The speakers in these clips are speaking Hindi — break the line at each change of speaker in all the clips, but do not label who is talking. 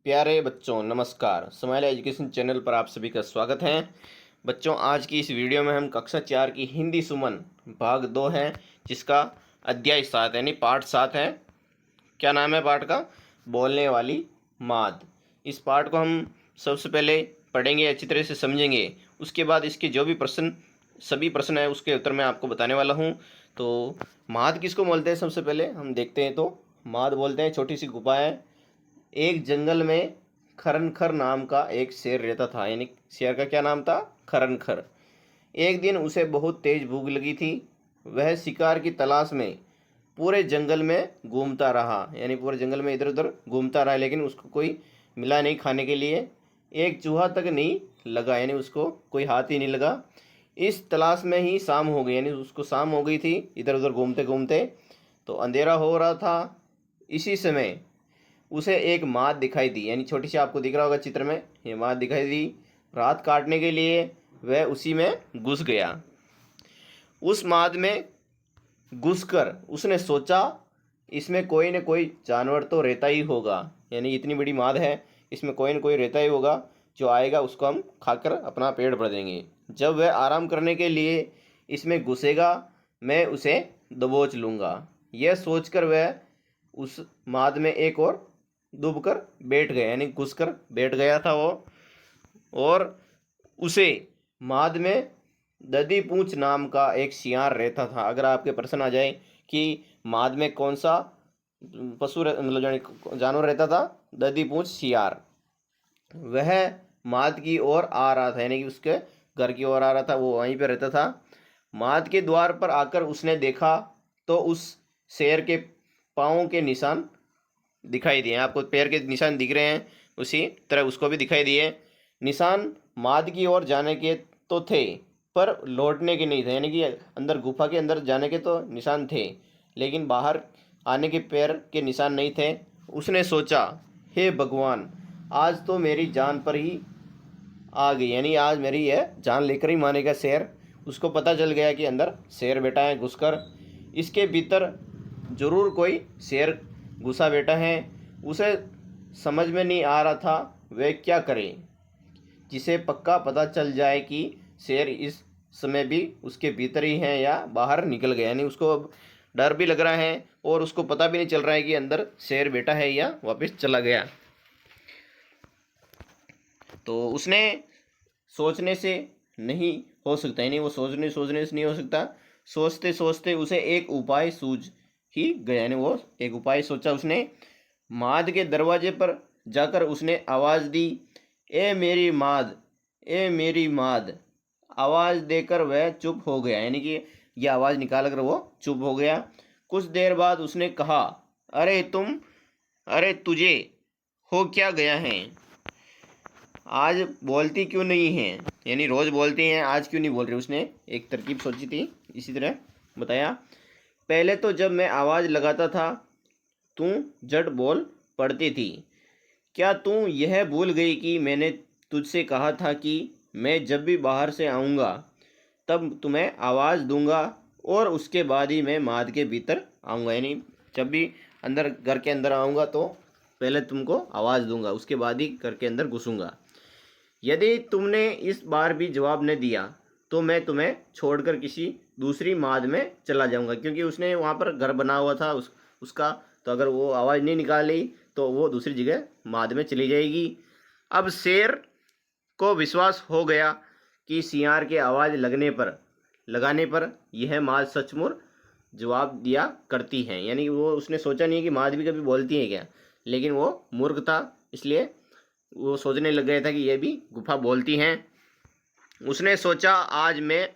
प्यारे बच्चों नमस्कार। स्माइल एजुकेशन चैनल पर आप सभी का स्वागत है। बच्चों आज की इस वीडियो में हम कक्षा 4 की हिंदी सुमन भाग 2 है, जिसका अध्याय 7 यानी पाठ 7 है। क्या नाम है पाठ का? बोलने वाली माद। इस पाठ को हम सबसे पहले पढ़ेंगे, अच्छी तरह से समझेंगे। उसके बाद इसके जो भी सभी प्रश्न है उसके उत्तर मैं आपको बताने वाला हूँ। तो माद किसको बोलते हैं सबसे पहले हम देखते हैं। तो माद बोलते हैं छोटी सी गुफा है। एक जंगल में खरनखर नाम का एक शेर रहता था, यानी शेर का क्या नाम था? खरनखर। एक दिन उसे बहुत तेज भूख लगी थी। वह शिकार की तलाश में पूरे जंगल में घूमता रहा, यानी पूरे जंगल में इधर उधर घूमता रहा, लेकिन उसको कोई मिला नहीं खाने के लिए। एक चूहा तक नहीं लगा, यानी उसको कोई हाथ ही नहीं लगा। इस तलाश में ही शाम हो गई, यानी उसको शाम हो गई थी इधर उधर घूमते घूमते। तो अंधेरा हो रहा था। इसी समय उसे एक माद दिखाई दी, यानी छोटी सी आपको दिख रहा होगा चित्र में, ये माद दिखाई दी। रात काटने के लिए वह उसी में घुस गया। उस माद में घुसकर उसने सोचा इसमें कोई न कोई जानवर तो रहता ही होगा, यानी इतनी बड़ी माद है, इसमें कोई न कोई रहता ही होगा, जो आएगा उसको हम खाकर अपना पेट भर देंगे। जब वह आराम करने के लिए इसमें घुसेगा मैं उसे दबोच लूँगा। यह सोचकर वह उस माद में एक और डूब कर बैठ गया, यानी घुस कर बैठ गया था वो। और उसे माद में दधी पूंछ नाम का एक शियार रहता था। अगर आपके प्रश्न आ जाए कि माद में कौन सा मतलब जानवर रहता था, दधी पूंछ शियार। वह माद की ओर आ रहा था, यानी कि उसके घर की ओर आ रहा था, वो वहीं पर रहता था। माद के द्वार पर आकर उसने देखा तो उस शेर के पाँव के निशान दिखाई दिए। आपको पैर के निशान दिख रहे हैं, उसी तरह उसको भी दिखाई दिए। निशान माद की ओर जाने के तो थे, पर लौटने के नहीं थे, यानी कि अंदर गुफा के अंदर जाने के तो निशान थे, लेकिन बाहर आने के पैर के निशान नहीं थे। उसने सोचा, हे भगवान, आज तो मेरी जान पर ही आ गई, यानी आज मेरी यह जान लेकर ही मानेगा शेर। उसको पता चल गया कि अंदर शेर बैठा है घुसकर, इसके भीतर जरूर कोई शेर घुसा बैठा है। उसे समझ में नहीं आ रहा था वह क्या करे, जिसे पक्का पता चल जाए कि शेर इस समय भी उसके भीतर ही है या बाहर निकल गया, यानी उसको अब डर भी लग रहा है और उसको पता भी नहीं चल रहा है कि अंदर शेर बैठा है या वापस चला गया। तो उसने सोचने से नहीं हो सकता, यानी वो सोचने से नहीं हो सकता। सोचते सोचते उसे एक उपाय सूझ ही गया, यानी वो एक उपाय सोचा उसने। माद के दरवाजे पर जाकर उसने आवाज़ दी, ए मेरी माद, ए मेरी माद। आवाज़ देकर वह चुप हो गया, यानी कि यह आवाज़ निकाल कर वो चुप हो गया। कुछ देर बाद उसने कहा, अरे तुझे हो क्या गया है? आज बोलती क्यों नहीं है? यानी रोज़ बोलती हैं, आज क्यों नहीं बोल रही? उसने एक तरकीब सोची थी, इसी तरह बताया। पहले तो जब मैं आवाज़ लगाता था तू झट बोल पड़ती थी। क्या तू यह भूल गई कि मैंने तुझसे कहा था कि मैं जब भी बाहर से आऊँगा तब तुम्हें आवाज़ दूंगा और उसके बाद ही मैं माद के भीतर आऊँगा, यानी जब भी घर के अंदर आऊँगा तो पहले तुमको आवाज़ दूंगा, उसके बाद ही घर के अंदर घुसूँगा। यदि तुमने इस बार भी जवाब न दिया तो मैं तुम्हें छोड़कर किसी दूसरी माद में चला जाऊंगा, क्योंकि उसने वहाँ पर घर बना हुआ था उसका। तो अगर वो आवाज़ नहीं निकाली तो वो दूसरी जगह माद में चली जाएगी। अब शेर को विश्वास हो गया कि सियार के आवाज़ लगाने पर यह माद सचमुच जवाब दिया करती हैं, यानी वो उसने सोचा नहीं कि माद भी कभी बोलती है क्या, लेकिन वो मूर्ख था, इसलिए वो सोचने लग गया था कि ये भी गुफा बोलती हैं। उसने सोचा आज मैं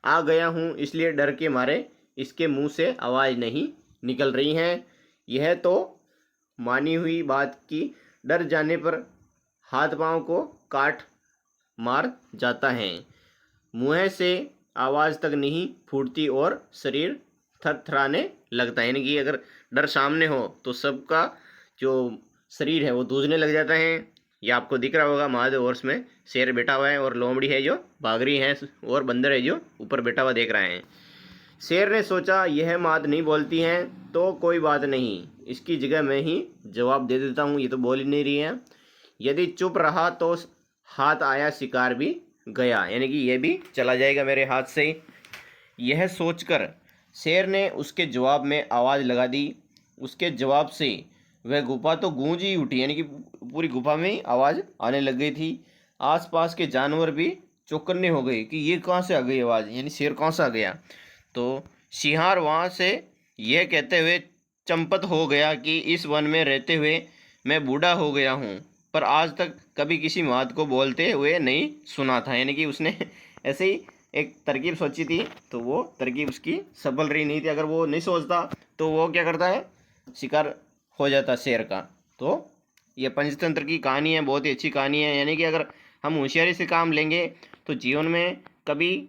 आ गया हूँ, इसलिए डर के मारे इसके मुंह से आवाज़ नहीं निकल रही हैं। यह तो मानी हुई बात की डर जाने पर हाथ पांव को काट मार जाता है, मुँह से आवाज़ तक नहीं फूटती और शरीर थरथराने लगता है, यानी कि अगर डर सामने हो तो सबका जो शरीर है वो दूझने लग जाता है। ये आपको दिख रहा होगा माद और उसमें शेर बैठा हुआ है और लोमड़ी है जो भाग रही है और बंदर है जो ऊपर बैठा हुआ देख रहा है। शेर ने सोचा यह माद नहीं बोलती हैं तो कोई बात नहीं, इसकी जगह मैं ही जवाब दे देता हूँ, ये तो बोल ही नहीं रही है। यदि चुप रहा तो हाथ आया शिकार भी गया, यानी कि ये भी चला जाएगा मेरे हाथ से। यह सोचकर शेर ने उसके जवाब में आवाज़ लगा दी। उसके जवाब से वह गुफा तो गूंज ही उठी, यानी कि पूरी गुफा में आवाज़ आने लग गई थी। आसपास के जानवर भी चौकन्ने हो गए कि ये कहाँ से आ गई आवाज़, यानी शेर कहाँ से आ गया। तो सिंहार वहाँ से यह कहते हुए चंपत हो गया कि इस वन में रहते हुए मैं बूढ़ा हो गया हूँ, पर आज तक कभी किसी माद को बोलते हुए नहीं सुना था। यानी कि उसने ऐसे ही एक तरकीब सोची थी, तो वो तरकीब उसकी सफल रही नहीं थी। अगर वो नहीं सोचता तो वो क्या करता है, शिकार हो जाता शेर का। तो ये पंचतंत्र की कहानी है, बहुत ही अच्छी कहानी है। यानी कि अगर हम होशियारी से काम लेंगे तो जीवन में कभी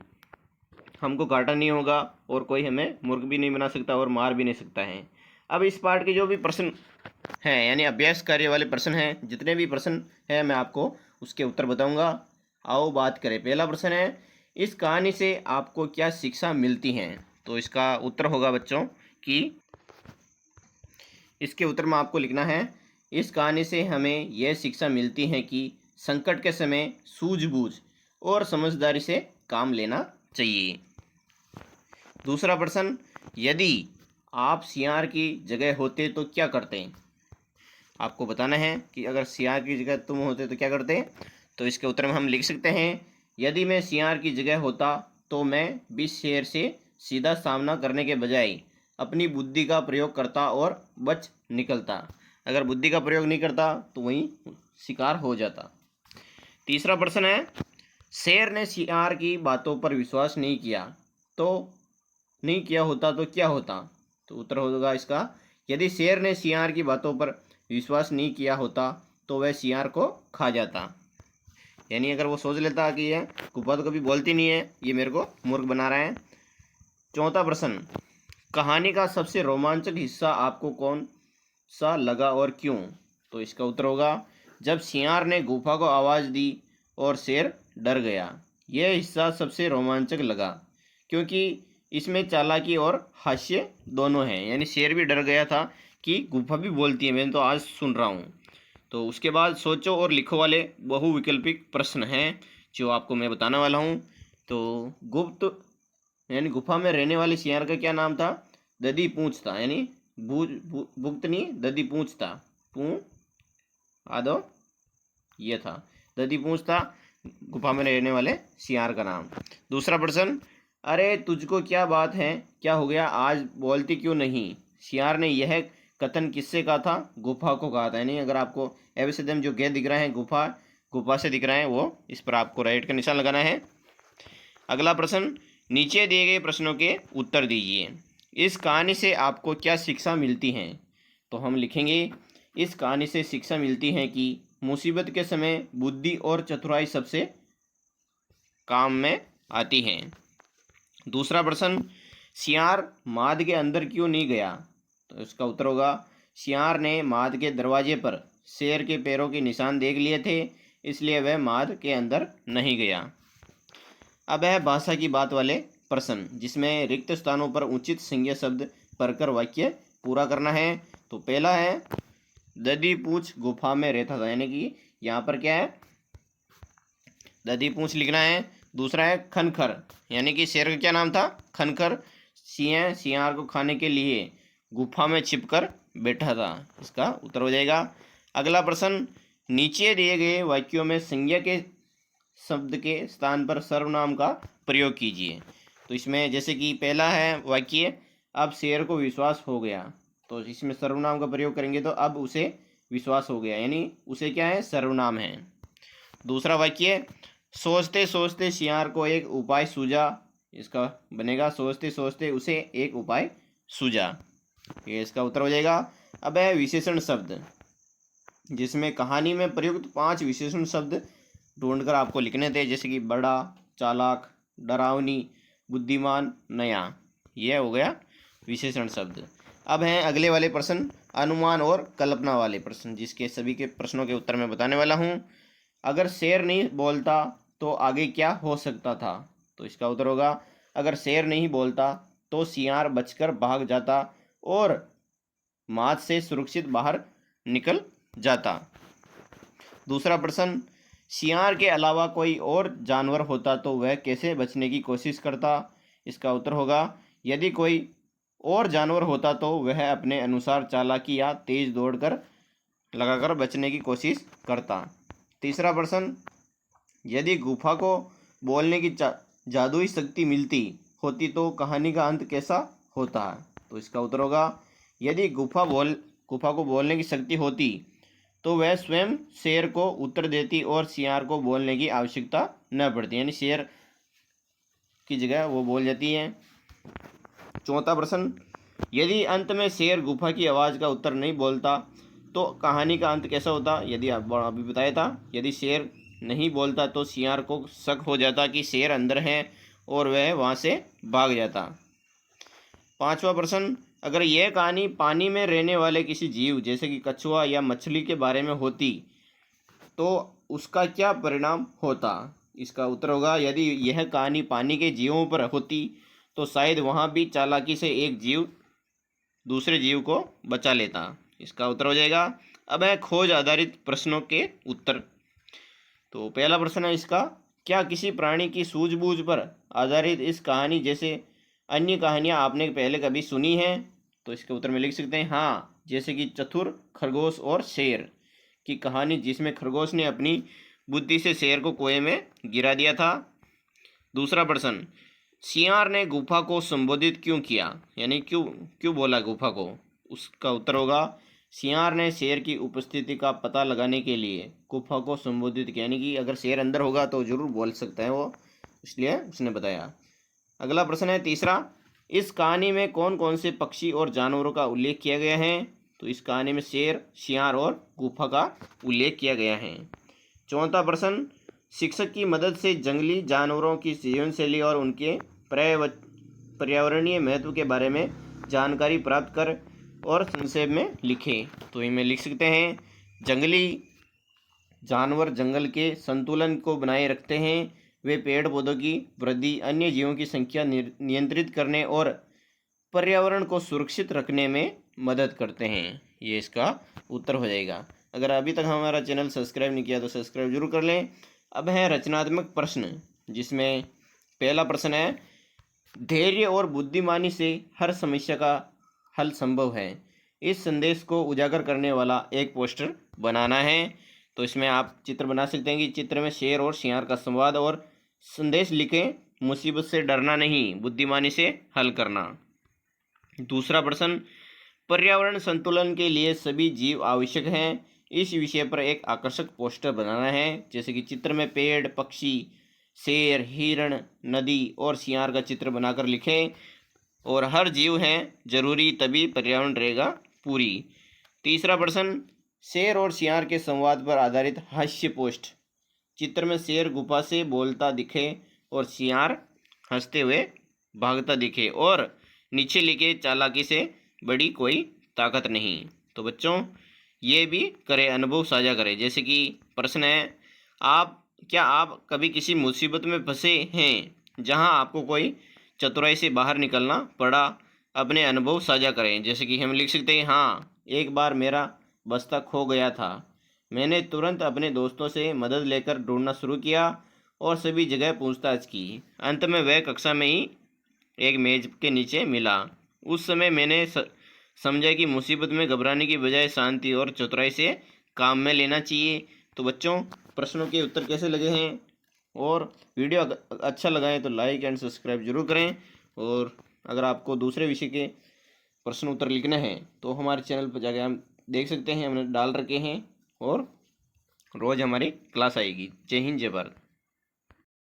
हमको घाटा नहीं होगा और कोई हमें मूर्ख भी नहीं बना सकता और मार भी नहीं सकता है। अब इस पार्ट के जो भी प्रश्न हैं, यानी अभ्यास कार्य वाले प्रश्न हैं, जितने भी प्रश्न हैं मैं आपको उसके उत्तर बताऊंगा। आओ बात करें। पहला प्रश्न है, इस कहानी से आपको क्या शिक्षा मिलती है। तो इसका उत्तर होगा बच्चों कि इसके उत्तर में आपको लिखना है, इस कहानी से हमें यह शिक्षा मिलती है कि संकट के समय सूझबूझ और समझदारी से काम लेना चाहिए। दूसरा प्रश्न, यदि आप सियार की जगह होते तो क्या करते। आपको बताना है कि अगर सियार की जगह तुम होते तो क्या करते। तो इसके उत्तर में हम लिख सकते हैं, यदि मैं सियार की जगह होता तो मैं भी शेर से सीधा सामना करने के बजाय अपनी बुद्धि का प्रयोग करता और बच निकलता। अगर बुद्धि का प्रयोग नहीं करता तो वहीं शिकार हो जाता। तीसरा प्रश्न है, शेर ने सियार की बातों पर विश्वास नहीं किया तो नहीं किया होता तो क्या होता। तो उत्तर होगा इसका, यदि शेर ने सियार की बातों पर विश्वास नहीं किया होता तो वह सियार को खा जाता। यानी अगर वो सोच लेता कि यह गुफा तो कभी बोलती नहीं है, ये मेरे को मूर्ख बना रहा है। चौथा प्रश्न, कहानी का सबसे रोमांचक हिस्सा आपको कौन सा लगा और क्यों। तो इसका उत्तर होगा, जब सियार ने गुफा को आवाज़ दी और शेर डर गया। यह हिस्सा सबसे रोमांचक लगा क्योंकि इसमें चालाकी और हास्य दोनों हैं। यानी शेर भी डर गया था कि गुफा भी बोलती है, मैंने तो आज सुन रहा हूँ। तो उसके बाद सोचो और लिखो वाले बहुविकल्पिक प्रश्न हैं जो आपको मैं बताने वाला हूँ। तो गुप्त यानी गुफा में रहने वाले सियार का क्या नाम था, दधी पूंछ था। यानी भुक्त नहीं, दधी पूंछ था। पू आदो ये था, दधी पूंछ था गुफा में रहने वाले सियार का नाम। दूसरा प्रश्न, अरे तुझको क्या बात है, क्या हो गया, आज बोलती क्यों नहीं। सियार ने यह कथन किससे कहा था, गुफा को कहा था। यानी अगर आपको एवं जो गे दिख रहा है गुफा गुफा से दिख रहा है, वो इस पर आपको राइट का निशान लगाना है। अगला प्रश्न, नीचे दिए गए प्रश्नों के उत्तर दीजिए। इस कहानी से आपको क्या शिक्षा मिलती है। तो हम लिखेंगे, इस कहानी से शिक्षा मिलती है कि मुसीबत के समय बुद्धि और चतुराई सबसे काम में आती हैं। दूसरा प्रश्न, सियार माद के अंदर क्यों नहीं गया। तो इसका उत्तर होगा, सियार ने माद के दरवाजे पर शेर के पैरों के निशान देख लिए थे, इसलिए वह माद के अंदर नहीं गया। अब है भाषा की बात वाले प्रश्न, जिसमें रिक्त स्थानों पर उचित संज्ञा शब्द भरकर वाक्य पूरा करना है। तो पहला है, दधी पूंछ गुफा में रहता था। यानी कि यहाँ पर क्या है, दधी पूंछ लिखना है। दूसरा है खनखर, यानी कि शेर का क्या नाम था, खनखर। सिंह सियार को खाने के लिए गुफा में छिपकर बैठा था। इसका उत्तर हो जाएगा। अगला प्रश्न, नीचे दिए गए वाक्यों में संज्ञा के शब्द के स्थान पर सर्वनाम का प्रयोग कीजिए। तो इसमें जैसे कि पहला है वाक्य, अब शेर को विश्वास हो गया। तो इसमें सर्वनाम का प्रयोग करेंगे तो अब उसे विश्वास हो गया, यानी उसे क्या है, सर्वनाम है। दूसरा वाक्य, सोचते सोचते सियार को एक उपाय सूझा। इसका बनेगा, सोचते सोचते उसे एक उपाय सूझा। ये इसका उत्तर हो जाएगा। अब है विशेषण शब्द, जिसमें कहानी में प्रयुक्त 5 विशेषण शब्द ढूंढकर आपको लिखने थे, जैसे कि बड़ा, चालाक, डरावनी, बुद्धिमान, नया। यह हो गया विशेषण शब्द। अब हैं अगले वाले प्रश्न, अनुमान और कल्पना वाले प्रश्न, जिसके सभी के प्रश्नों के उत्तर मैं बताने वाला हूँ। अगर शेर नहीं बोलता तो आगे क्या हो सकता था। तो इसका उत्तर होगा, अगर शेर नहीं बोलता तो सियार बचकर भाग जाता और माद से सुरक्षित बाहर निकल जाता। दूसरा प्रश्न, सियार के अलावा कोई और जानवर होता तो वह कैसे बचने की कोशिश करता? इसका उत्तर होगा, यदि कोई और जानवर होता तो वह अपने अनुसार चालाकी या तेज दौड़कर लगाकर बचने की कोशिश करता। तीसरा प्रश्न, यदि गुफा को बोलने की जादुई शक्ति मिलती होती तो कहानी का अंत कैसा होता? तो इसका उत्तर होगा, यदि गुफा को बोलने की शक्ति होती तो वह स्वयं शेर को उत्तर देती और सियार को बोलने की आवश्यकता न पड़ती, यानी शेर की जगह वो बोल जाती है। चौथा प्रश्न, यदि अंत में शेर गुफा की आवाज़ का उत्तर नहीं बोलता तो कहानी का अंत कैसा होता? यदि आप अभी बताया था, यदि शेर नहीं बोलता तो सियार को शक हो जाता कि शेर अंदर है और वह वहाँ से भाग जाता। पांचवा प्रश्न, अगर यह कहानी पानी में रहने वाले किसी जीव जैसे कि कछुआ या मछली के बारे में होती तो उसका क्या परिणाम होता? इसका उत्तर होगा, यदि यह कहानी पानी के जीवों पर होती तो शायद वहाँ भी चालाकी से एक जीव दूसरे जीव को बचा लेता। इसका उत्तर हो जाएगा। अब है खोज आधारित प्रश्नों के उत्तर। तो पहला प्रश्न है इसका, क्या किसी प्राणी की सूझबूझ पर आधारित इस कहानी जैसे अन्य कहानियाँ आपने पहले कभी सुनी हैं? तो इसके उत्तर में लिख सकते हैं हाँ, जैसे कि चतुर खरगोश और शेर की कहानी, जिसमें खरगोश ने अपनी बुद्धि से शेर को कुएं में गिरा दिया था। दूसरा प्रश्न, सियार ने गुफा को संबोधित क्यों किया, यानी क्यों बोला गुफा को? उसका उत्तर होगा, सियार ने शेर की उपस्थिति का पता लगाने के लिए गुफा को संबोधित किया, यानी कि अगर शेर अंदर होगा तो जरूर बोल सकता है वो, इसलिए उसने बताया। अगला प्रश्न है तीसरा, इस कहानी में कौन कौन से पक्षी और जानवरों का उल्लेख किया गया है? तो इस कहानी में शेर, सियार और गुफा का उल्लेख किया गया है। चौथा प्रश्न, शिक्षक की मदद से जंगली जानवरों की जीवन शैली और उनके पर्यावरणीय महत्व के बारे में जानकारी प्राप्त कर और संक्षेप में लिखें। तो इनमें लिख सकते हैं, जंगली जानवर जंगल के संतुलन को बनाए रखते हैं, वे पेड़ पौधों की वृद्धि, अन्य जीवों की संख्या नियंत्रित करने और पर्यावरण को सुरक्षित रखने में मदद करते हैं। ये इसका उत्तर हो जाएगा। अगर अभी तक हमारा चैनल सब्सक्राइब नहीं किया तो सब्सक्राइब जरूर कर लें। अब है रचनात्मक प्रश्न, जिसमें पहला प्रश्न है, धैर्य और बुद्धिमानी से हर समस्या का हल संभव है। इस संदेश को उजागर करने वाला एक पोस्टर बनाना है। तो इसमें आप चित्र बना सकते हैं कि चित्र में शेर और सियार का संवाद और संदेश लिखें, मुसीबत से डरना नहीं, बुद्धिमानी से हल करना। दूसरा प्रश्न, पर्यावरण संतुलन के लिए सभी जीव आवश्यक हैं। इस विषय पर एक आकर्षक पोस्टर बनाना है, जैसे कि चित्र में पेड़, पक्षी, शेर, हिरण, नदी और सियार का चित्र बनाकर लिखें और हर जीव है जरूरी, तभी पर्यावरण रहेगा पूरी। तीसरा प्रश्न, शेर और सियार के संवाद पर आधारित हास्य पोस्ट, चित्र में शेर गुफा से बोलता दिखे और सियार हंसते हुए भागता दिखे और नीचे लिखे, चालाकी से बड़ी कोई ताकत नहीं। तो बच्चों ये भी करें, अनुभव साझा करें। जैसे कि प्रश्न है, क्या आप कभी किसी मुसीबत में फंसे हैं जहां आपको कोई चतुराई से बाहर निकलना पड़ा? अपने अनुभव साझा करें। जैसे कि हम लिख सकते हैं, हाँ, एक बार मेरा बस्ता खो गया था, मैंने तुरंत अपने दोस्तों से मदद लेकर ढूंढना शुरू किया और सभी जगह पूछताछ की। अंत में वह कक्षा में ही एक मेज के नीचे मिला। उस समय मैंने समझा कि मुसीबत में घबराने की बजाय शांति और चतुराई से काम में लेना चाहिए। तो बच्चों, प्रश्नों के उत्तर कैसे लगे हैं? और वीडियो अच्छा लगा है तो लाइक एंड सब्सक्राइब जरूर करें। और अगर आपको दूसरे विषय के प्रश्न उत्तर लिखना है तो हमारे चैनल पर जाकर हम देख सकते हैं, हमने डाल रखे हैं और रोज़ हमारी क्लास आएगी। जय हिंद, जय भारत।